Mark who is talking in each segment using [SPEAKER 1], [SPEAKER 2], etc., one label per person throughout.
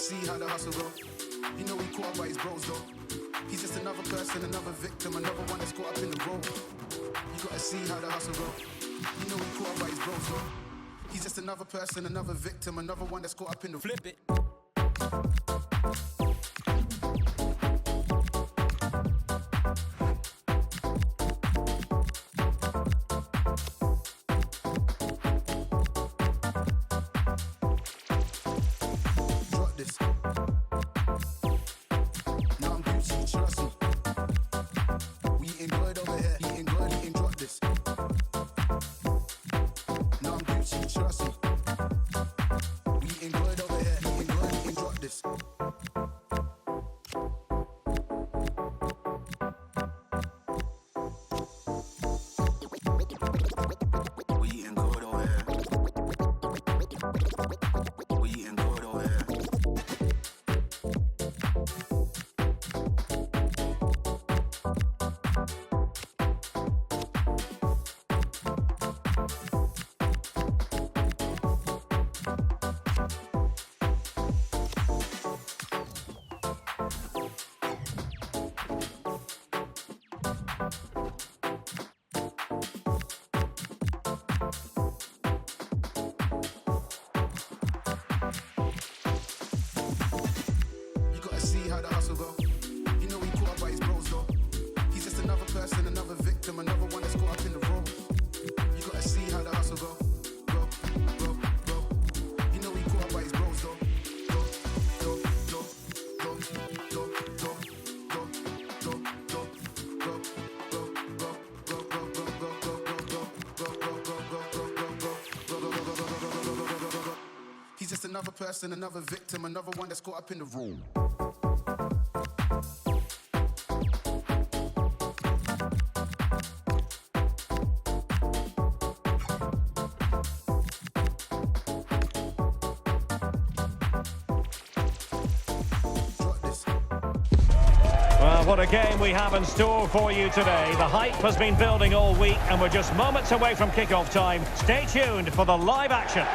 [SPEAKER 1] see how the hustle go. You know he caught up by his bros though. He's just another person, another victim, another one that's caught up in the role. You gotta see how the hustle go. You know he caught up by his bros though. He's just another person, another victim, another one that's caught up in the flip it. Another person, another victim, another one that's caught up in the room.
[SPEAKER 2] Well, what a game we have in store for you today. The hype has been building all week and we're just moments away from kick-off time. Stay tuned for the live action.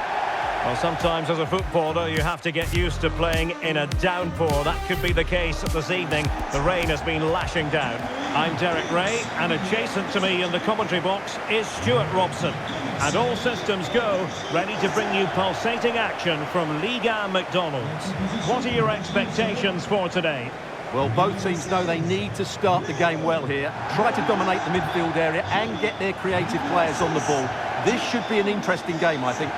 [SPEAKER 2] Well, sometimes as a footballer you have to get used to playing in a downpour. That could be the case this evening. The rain has been lashing down. I'm Derek Ray, and adjacent to me in the commentary box is Stuart Robson. And all systems go, ready to bring you pulsating action from Liga McDonald's. What are your expectations for today?
[SPEAKER 3] Well, both teams know they need to start the game well here. Try to dominate the midfield area and get their creative players on the ball. This should be an interesting game, I think.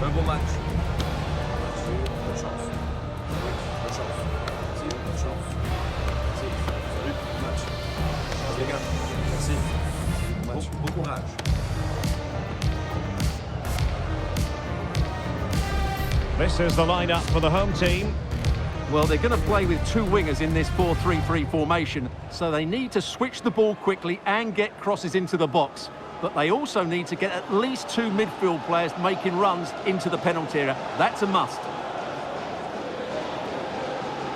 [SPEAKER 4] Un bon match. Bonne chance. Bonne chance. Merci, bonne chance. Merci. Salut, bon match. Ciao les gars. Merci. Bon match. Bon courage.
[SPEAKER 2] This is the lineup for the home team.
[SPEAKER 3] Well, they're going to play with two wingers in this 4-3-3 formation, so they need to switch the ball quickly and get crosses into the box. But they also need to get at least two midfield players making runs into the penalty area. That's a must.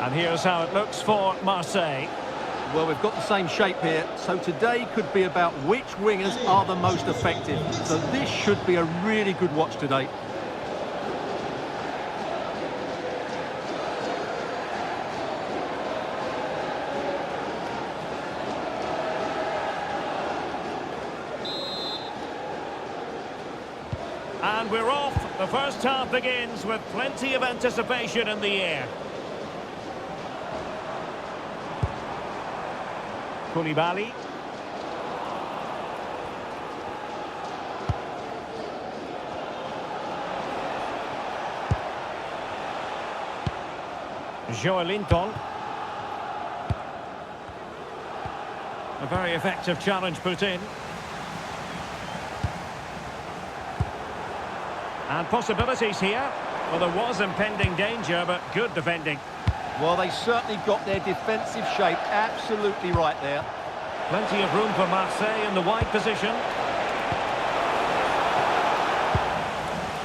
[SPEAKER 2] And here's how it looks for Marseille.
[SPEAKER 3] Well, we've got the same shape here, so today could be about which wingers are the most effective. So this should be a really good watch today.
[SPEAKER 2] And we're off. The first half begins with plenty of anticipation in the air. Koulibaly. Joelinton. A very effective challenge put in. And possibilities here. Well, there was impending danger, but good defending.
[SPEAKER 3] Well, they certainly got their defensive shape absolutely right there.
[SPEAKER 2] Plenty of room for Marseille in the wide position.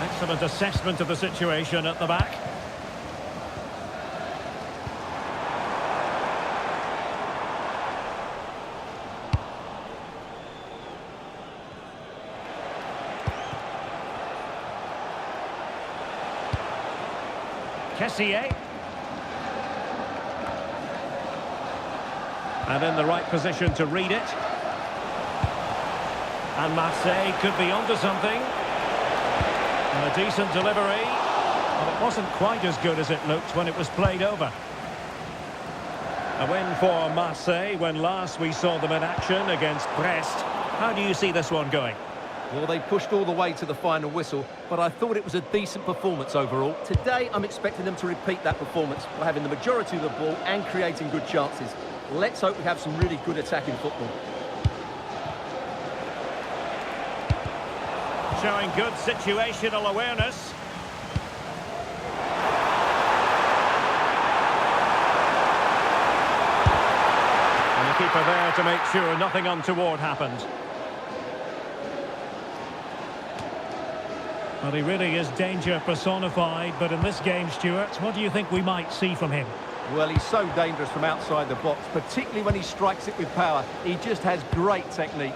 [SPEAKER 2] Excellent assessment of the situation at the back. Kessier. And in the right position to read it. And Marseille could be onto something. And a decent delivery. But it wasn't quite as good as it looked when it was played over. A win for Marseille when last we saw them in action against Brest. How do you see this one going?
[SPEAKER 3] Well, they pushed all the way to the final whistle, but I thought it was a decent performance overall. Today, I'm expecting them to repeat that performance by having the majority of the ball and creating good chances. Let's hope we have some really good attacking football.
[SPEAKER 2] Showing good situational awareness. And the keeper there to make sure nothing untoward happened. Well, he really is danger personified, but in this game, Stuart, what do you think we might see from him?
[SPEAKER 3] Well, he's so dangerous from outside the box, particularly when he strikes it with power. He just has great technique.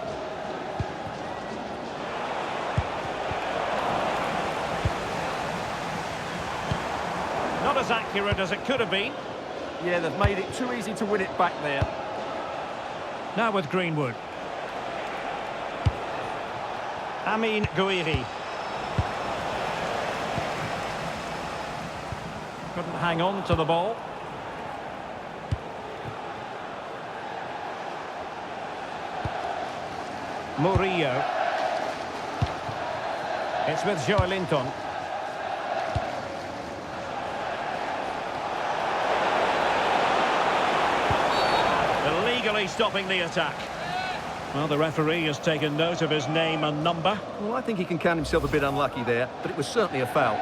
[SPEAKER 2] Not as accurate as it could have been.
[SPEAKER 3] Yeah, they've made it too easy to win it back there.
[SPEAKER 2] Now with Greenwood. Amin Gouiri. Couldn't hang on to the ball. Murillo. It's with Joelinton. Illegally stopping the attack. Well, the referee has taken note of his name and number.
[SPEAKER 3] Well, I think he can count himself a bit unlucky there, but it was certainly a foul.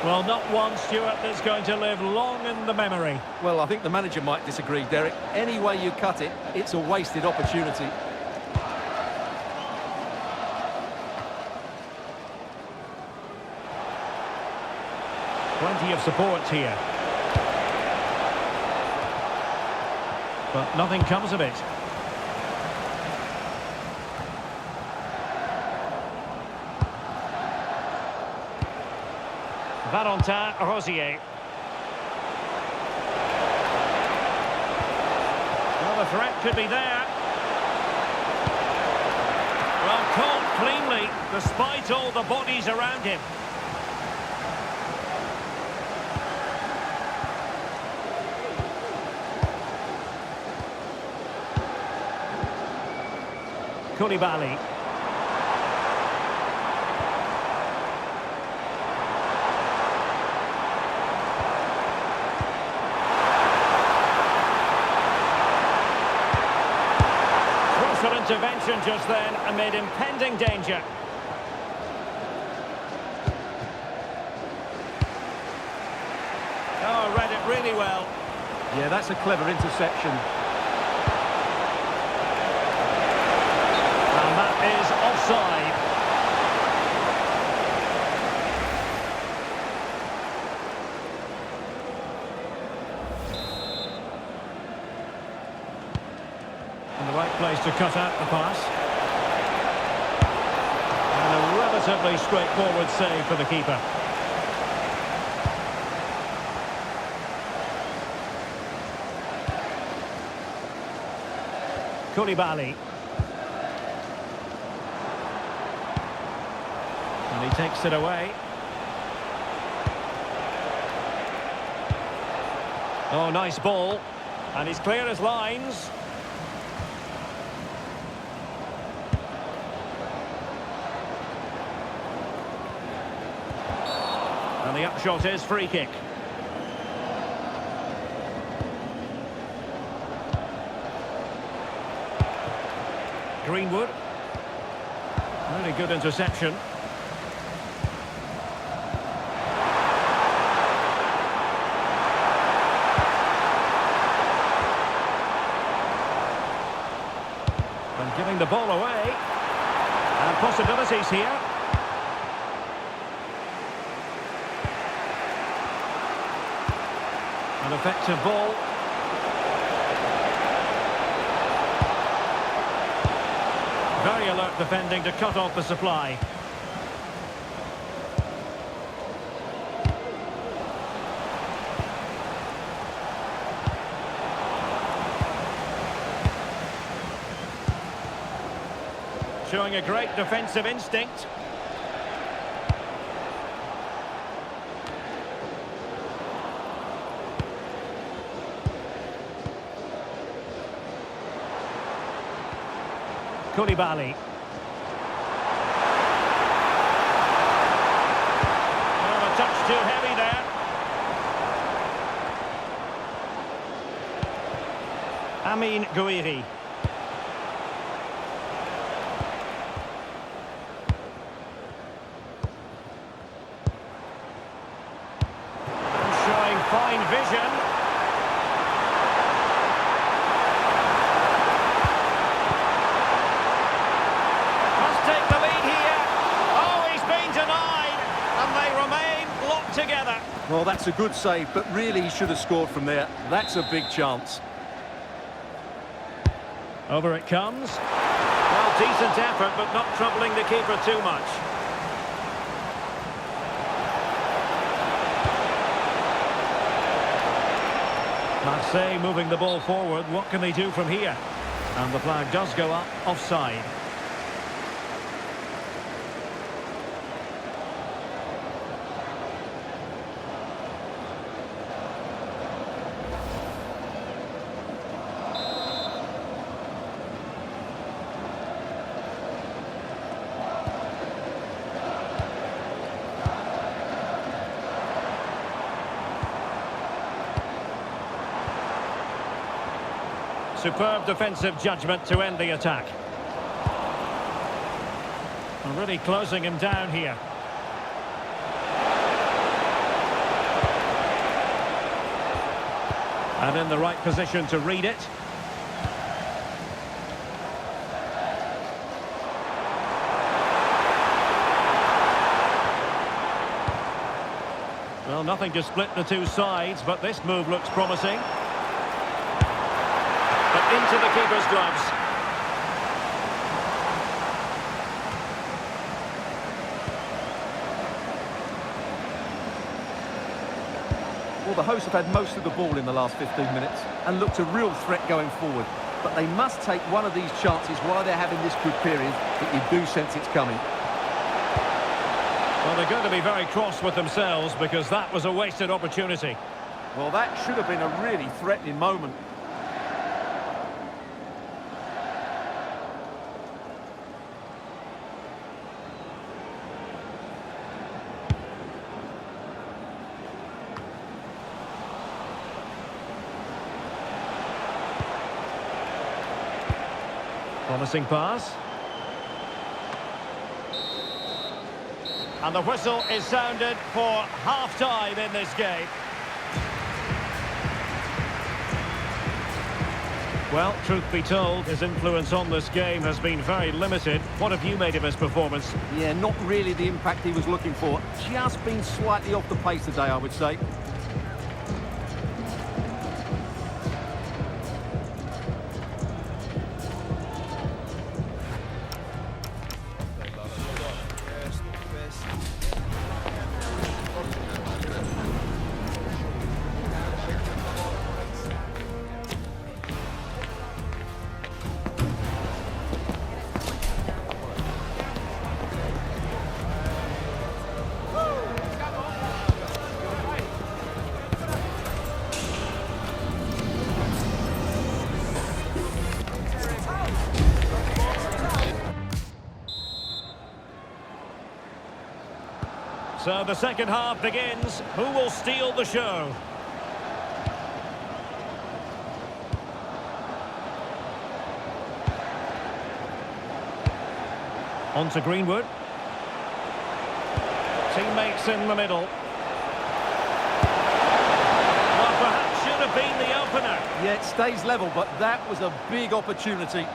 [SPEAKER 2] Well, not one, Stuart, that's going to live long in the memory.
[SPEAKER 3] Well, I think the manager might disagree, Derek. Any way you cut it, it's a wasted opportunity.
[SPEAKER 2] Plenty of support here. But nothing comes of it. Valentin Rosier. Well, the threat could be there. Well, caught cleanly, despite all the bodies around him. Koulibaly. Intervention just then amid impending danger. Oh, read it really well.
[SPEAKER 3] Yeah, that's a clever interception.
[SPEAKER 2] And that is offside. The right place to cut out the pass. And a relatively straightforward save for the keeper. Koulibaly. And he takes it away. Oh, nice ball. And he's clear as lines. And the upshot is free kick. Greenwood. Really good interception. And giving the ball away. And possibilities here. An effective ball. Very alert defending to cut off the supply. Showing a great defensive instinct. Koulibaly. Oh, a touch too heavy there. Amin Gouiri. And showing fine vision. Together.
[SPEAKER 3] Well, that's a good save, but really he should have scored from there. That's a big chance.
[SPEAKER 2] Over it comes. Well, decent effort, but not troubling the keeper too much. Marseille moving the ball forward. What can they do from here? And the flag does go up, offside. Superb defensive judgment to end the attack. Really closing him down here. And in the right position to read it. Well, nothing to split the two sides, but this move looks promising. But into the keeper's gloves.
[SPEAKER 3] Well, the hosts have had most of the ball in the last 15 minutes and looked a real threat going forward. But they must take one of these chances while they're having this good period that you do sense it's coming.
[SPEAKER 2] Well, they're going to be very cross with themselves because that was a wasted opportunity.
[SPEAKER 3] Well, that should have been a really threatening moment.
[SPEAKER 2] Promising pass. And the whistle is sounded for half-time in this game. Well, truth be told, his influence on this game has been very limited. What have you made of his performance?
[SPEAKER 3] Yeah, not really the impact he was looking for. Just been slightly off the pace today, I would say.
[SPEAKER 2] So the second half begins. Who will steal the show? On to Greenwood. Teammates in the middle. Well, perhaps should have been the opener.
[SPEAKER 3] Yeah, it stays level, but that was a big opportunity.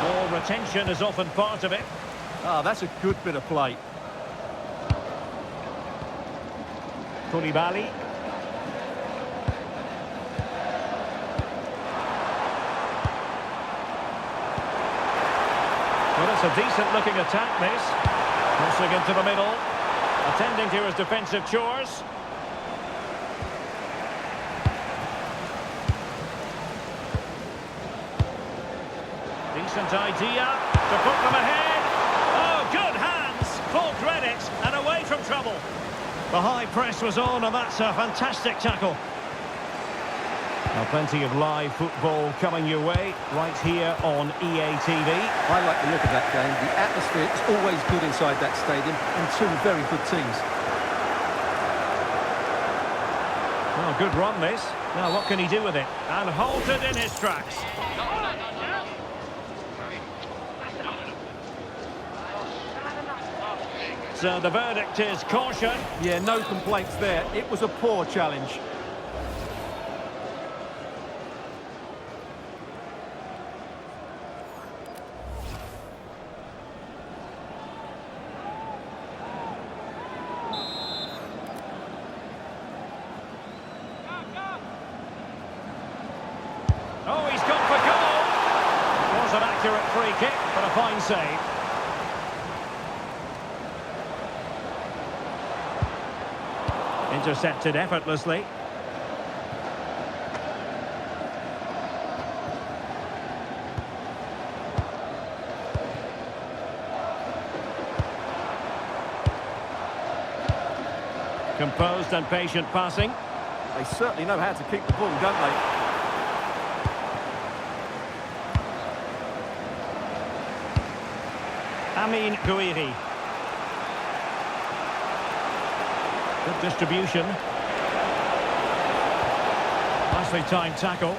[SPEAKER 2] Ball retention is often part of it.
[SPEAKER 3] Ah, that's a good bit of play.
[SPEAKER 2] Koulibaly. Well, it's a decent-looking attack, this. Crossing into the middle. Attending to his defensive chores. Decent idea to put them ahead. Oh, good hands. Full credit and away from trouble. The high press was on, and that's a fantastic tackle. Now, plenty of live football coming your way right here on EA TV.
[SPEAKER 3] I like the look of that game. The atmosphere is always good inside that stadium, and two very good teams.
[SPEAKER 2] Well, good run, this. Now, what can he do with it? And halted in his tracks. So the verdict is caution.
[SPEAKER 3] Yeah, no complaints there. It was a poor challenge.
[SPEAKER 2] Oh, he's gone for goal. It was an accurate free kick, but a fine save. Intercepted effortlessly. Composed and patient passing.
[SPEAKER 3] They certainly know how to keep the ball, don't they?
[SPEAKER 2] Amin Gouiri. Good distribution. Nicely timed tackle.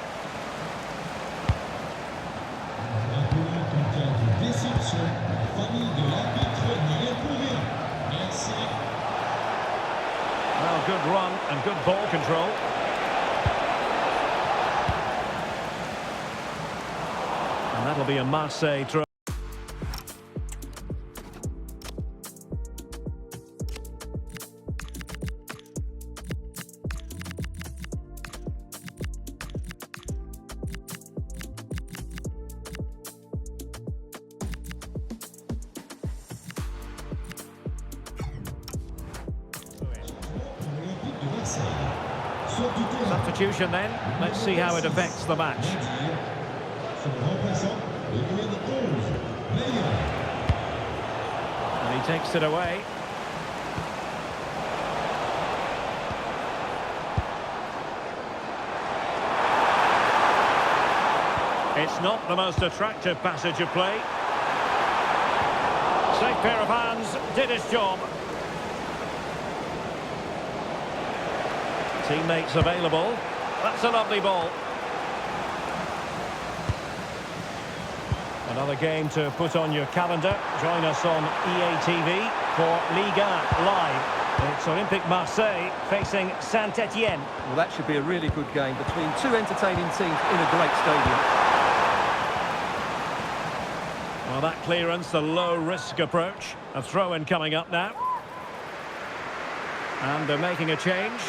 [SPEAKER 2] Well, good run and good ball control. And that'll be a Marseille throw. Substitution then. Let's see how it affects the match. And he takes it away. It's not the most attractive passage of play. Safe pair of hands, did his job. Teammates available. That's a lovely ball. Another game to put on your calendar. Join us on EA TV for Liga Live. It's Olympique Marseille facing Saint-Etienne.
[SPEAKER 3] Well, that should be a really good game between two entertaining teams in a great stadium.
[SPEAKER 2] Well, that clearance, the low-risk approach. A throw-in coming up now. And they're making a change.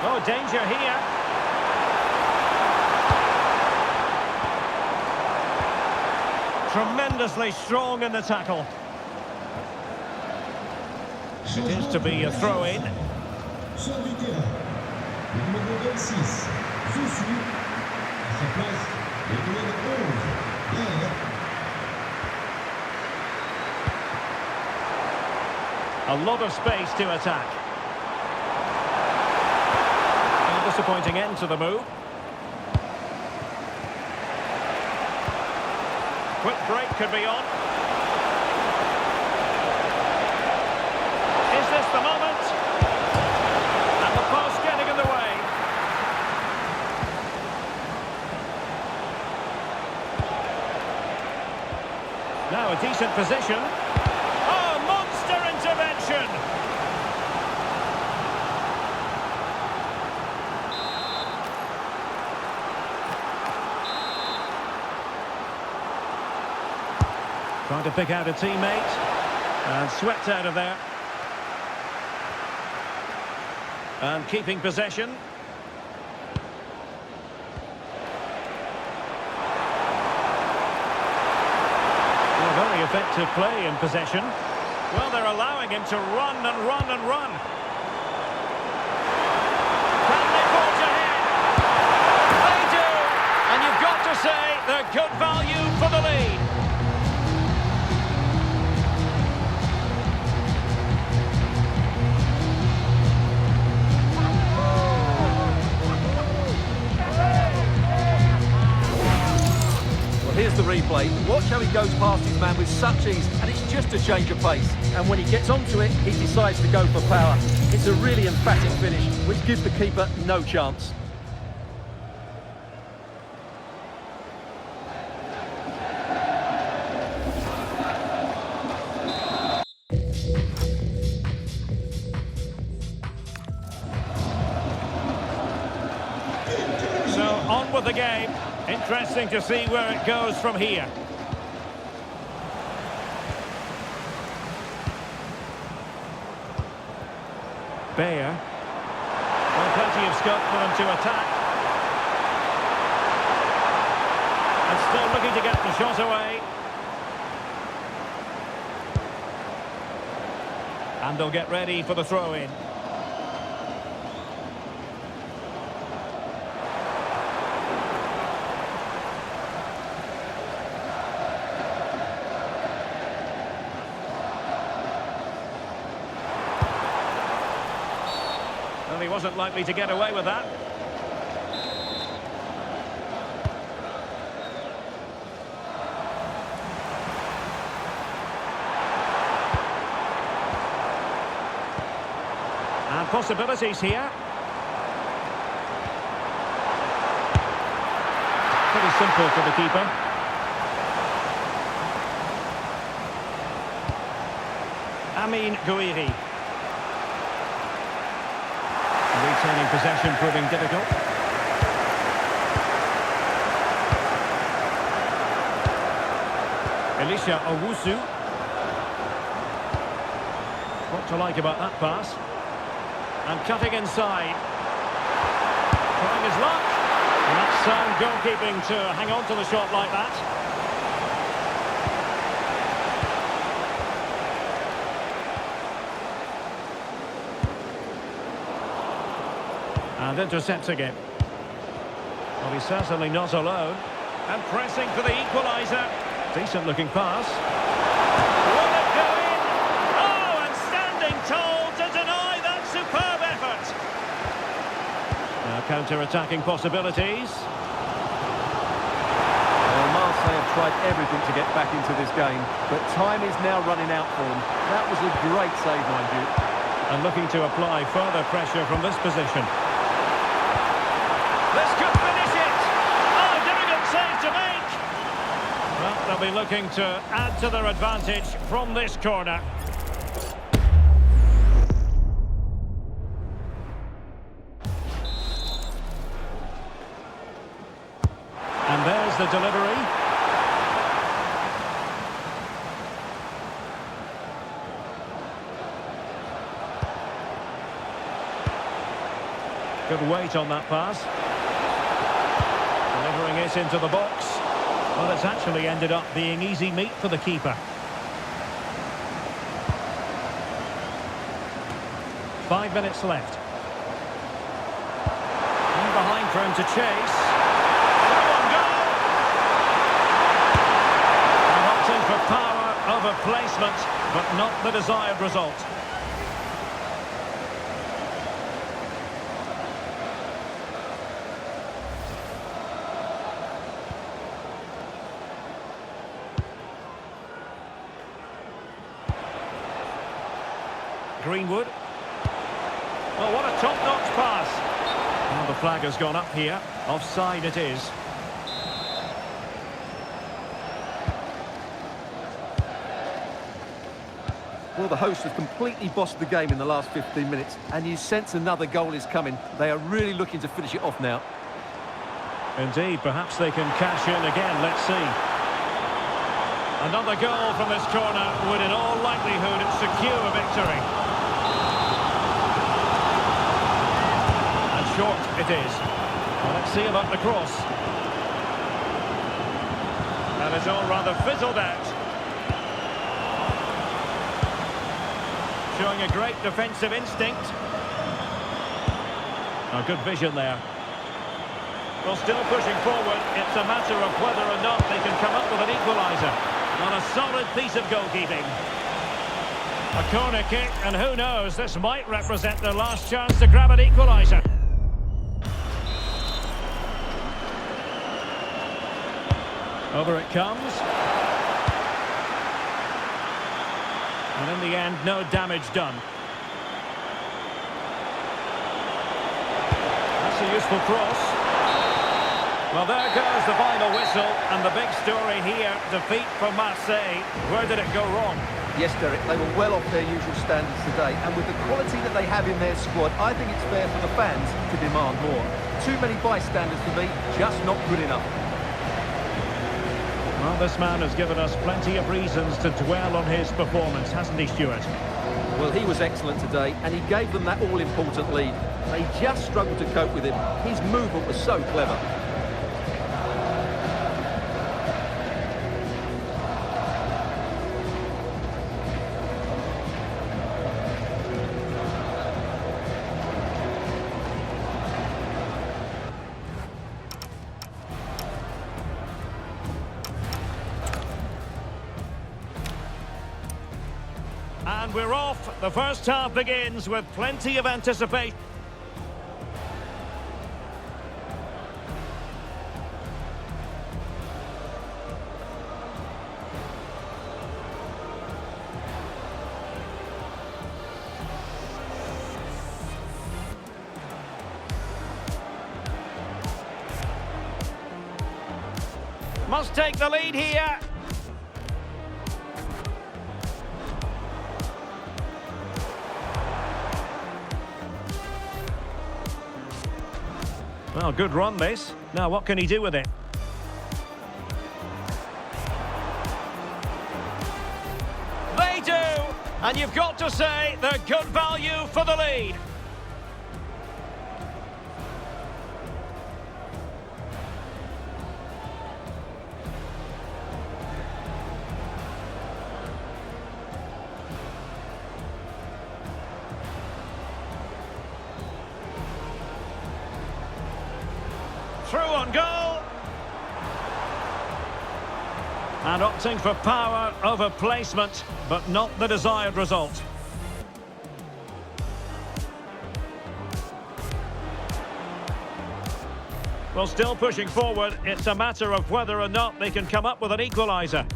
[SPEAKER 2] Oh, danger here. Tremendously strong in the tackle. It is to be a throw-in. A lot of space to attack. A disappointing end to the move. Quick break could be on. Is this the moment? And the post getting in the way. Now a decent position. Oh, monster intervention! Trying to pick out a teammate. And swept out of there. And keeping possession. Very effective play in possession. Well, they're allowing him to run and run and run. Can they forge ahead? They do! And you've got to say they're good value for the lead.
[SPEAKER 3] Here's the replay. Watch how he goes past his man with such ease, and it's just a change of pace. And when he gets onto it, he decides to go for power. It's a really emphatic finish, which gives the keeper no chance.
[SPEAKER 2] So on with the game. Interesting to see where it goes from here. Bayer. Well, plenty of scope for them to attack. And still looking to get the shot away. And they'll get ready for the throw-in. Well, he wasn't likely to get away with that. And possibilities here. Pretty simple for the keeper. Amin Gouiri. Retaining possession proving difficult. Elisha Owusu. What to like about that pass? And cutting inside. Trying his luck. And that's sound goalkeeping to hang on to the shot like that. And intercepting it. Well, he's certainly not alone. And pressing for the equaliser. Decent looking pass. Will it go in? Oh, and standing tall to deny that superb effort. Now counter-attacking possibilities.
[SPEAKER 3] Well, Marseille have tried everything to get back into this game, but time is now running out for them. That was a great save, mind you.
[SPEAKER 2] And looking to apply further pressure from this position. This could finish it! Oh, difficult save to make! Well, they'll be looking to add to their advantage from this corner. And there's the delivery. Good weight on that pass. Delivering it into the box. Well, it's actually ended up being easy meat for the keeper. 5 minutes left. In behind for him to chase. One goal! And opting for power over placement, but not the desired result. Greenwood. Oh, what a top-notch pass. Well, the flag has gone up here. Offside it is.
[SPEAKER 3] Well, the hosts have completely bossed the game in the last 15 minutes, and you sense another goal is coming. They are really looking to finish it off now.
[SPEAKER 2] Indeed, perhaps they can cash in again. Let's see. Another goal from this corner would in all likelihood secure a victory. And short it is. Well, let's see about the cross. And it's all rather fizzled out. Showing a great defensive instinct. Oh, good vision there. Well, still pushing forward. It's a matter of whether or not they can come up with an equaliser. On a solid piece of goalkeeping. A corner kick, and who knows, this might represent their last chance to grab an equaliser. Over it comes. And in the end, no damage done. That's a useful cross. Well, there goes the final whistle, and the big story here, defeat for Marseille. Where did it go wrong?
[SPEAKER 3] Yes, Derek, they were well off their usual standards today, and with the quality that they have in their squad, I think it's fair for the fans to demand more. Too many bystanders for me, just not good enough.
[SPEAKER 2] Well, this man has given us plenty of reasons to dwell on his performance, hasn't he, Stuart?
[SPEAKER 3] Well, he was excellent today, and he gave them that all-important lead. They just struggled to cope with him. His movement was so clever.
[SPEAKER 2] And we're off. The first half begins with plenty of anticipation. Must take the lead here. Well, good run this. Now, what can he do with it? They do! And you've got to say, they're good value for the lead. Through on goal. And opting for power over placement, but not the desired result. Well, still pushing forward. It's a matter of whether or not they can come up with an equaliser.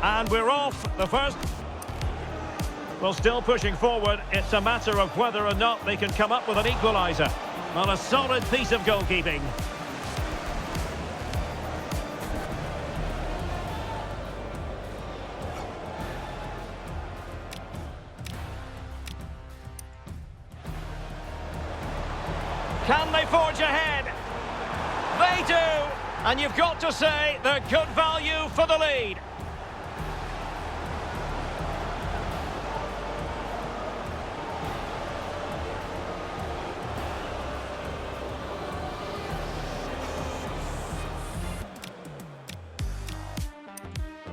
[SPEAKER 2] And we're off. The first... Well, still pushing forward. It's a matter of whether or not they can come up with an equaliser. On a solid piece of goalkeeping. Can they forge ahead? They do! And you've got to say, they're good value for the lead.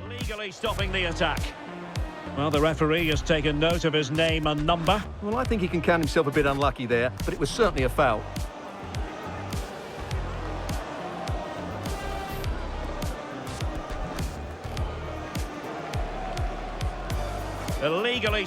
[SPEAKER 2] Legally stopping the attack. Well, the referee has taken note of his name and number.
[SPEAKER 3] Well, I think he can count himself a bit unlucky there, but it was certainly a foul.
[SPEAKER 2] Illegally...